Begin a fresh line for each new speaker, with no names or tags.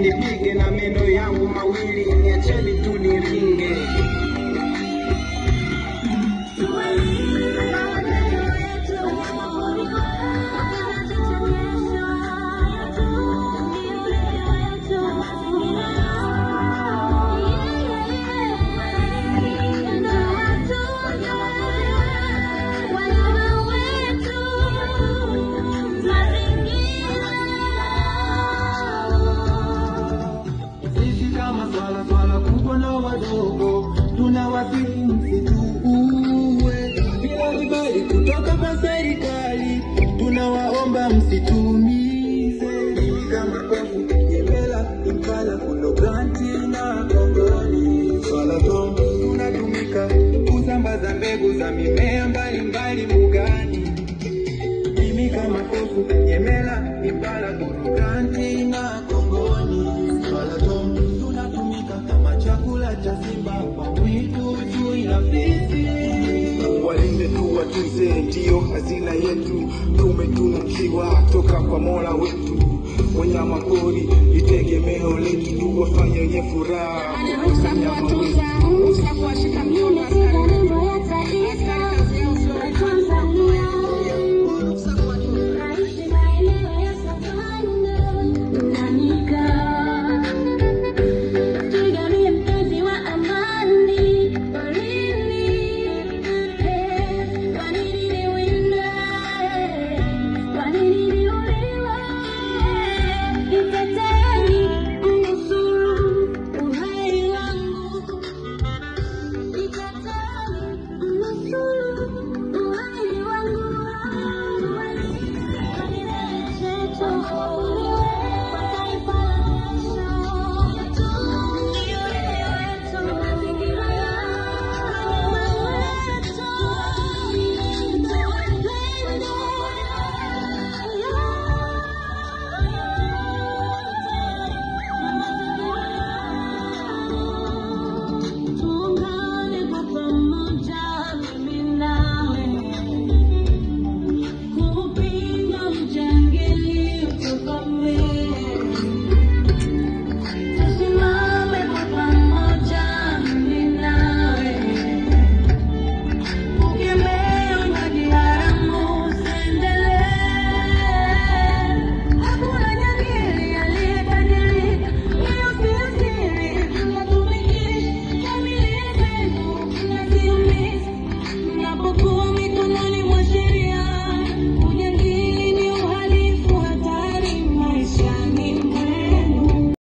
msinipige na meno yangu mawili, niacheni tu niringe.
Swala kubwa na wadogo tunawasihi msituue bila vibali kutoka kwa serikali, tunawaomba msitumize. Kama kofu Nyemela, Impala, Fuloganti na Kongoni, Swala Tom tunatumika kusambaza mbegu za mimea mbalimbali mbugani. Mimi kama kofu Nyemela, Impala, Fuloganti na Kongoni, Swala Tom kama chakula cha simba kwa mwitu chui na fisi.
Walinde tu watunze, ndio hazina yetu. Tumetunukiwa toka kwa Mola wetu. Wanyama pori ni tegemeo letu, tuwafanye wenye furaha.